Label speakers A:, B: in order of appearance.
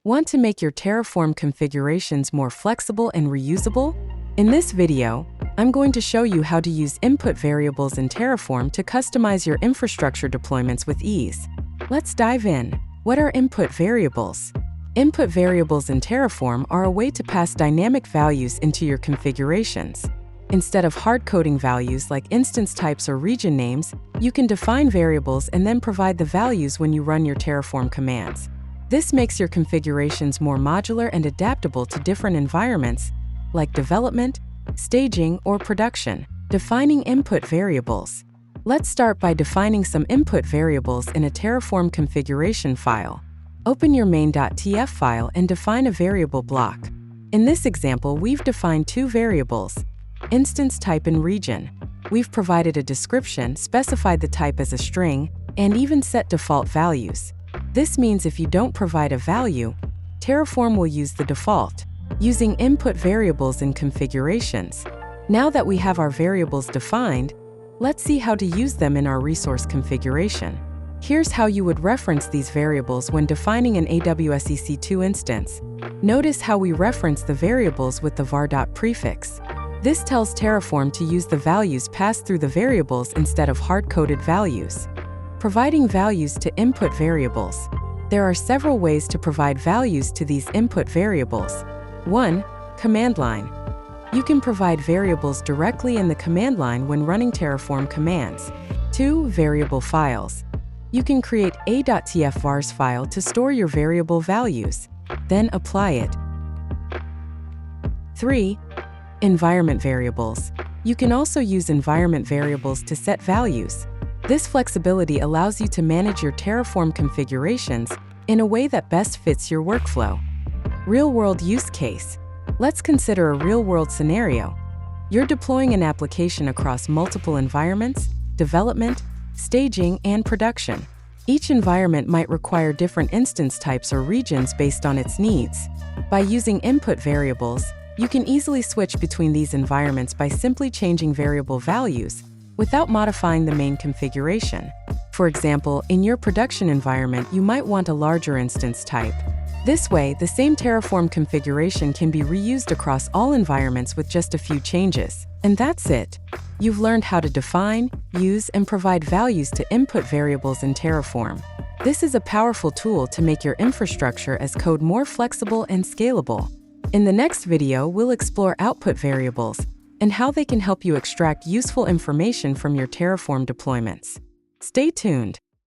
A: Want to make your Terraform configurations more flexible and reusable? In this video, I'm going to show you how to use input variables in Terraform to customize your infrastructure deployments with ease. Let's dive in. What are input variables? Input variables in Terraform are a way to pass dynamic values into your configurations. Instead of hard-coding values like instance types or region names, you can define variables and then provide the values when you run your Terraform commands. This makes your configurations more modular and adaptable to different environments, like development, staging, or production. Defining input variables. Let's start by defining some input variables in a Terraform configuration file. Open your main.tf file and define a variable block. In this example, we've defined two variables, instance type and region. We've provided a description, specified the type as a string, and even set default values. This means if you don't provide a value, Terraform will use the default. Using input variables in configurations. Now that we have our variables defined, let's see how to use them in our resource configuration. Here's how you would reference these variables when defining an AWS EC2 instance. Notice how we reference the variables with the var.prefix. This tells Terraform to use the values passed through the variables instead of hard-coded values. Providing values to input variables. There are several ways to provide values to these input variables. 1. Command line. You can provide variables directly in the command line when running Terraform commands. 2. Variable files. You can create a.tf vars file to store your variable values, then apply it. 3. Environment variables. You can also use environment variables to set values. This flexibility allows you to manage your Terraform configurations in a way that best fits your workflow. Real-world use case. Let's consider a real-world scenario. You're deploying an application across multiple environments, development, staging, and production. Each environment might require different instance types or regions based on its needs. By using input variables, you can easily switch between these environments by simply changing variable values without modifying the main configuration. For example, in your production environment, you might want a larger instance type. This way, the same Terraform configuration can be reused across all environments with just a few changes. And that's it. You've learned how to define, use, and provide values to input variables in Terraform. This is a powerful tool to make your infrastructure as code more flexible and scalable. In the next video, we'll explore output variables and how they can help you extract useful information from your Terraform deployments. Stay tuned.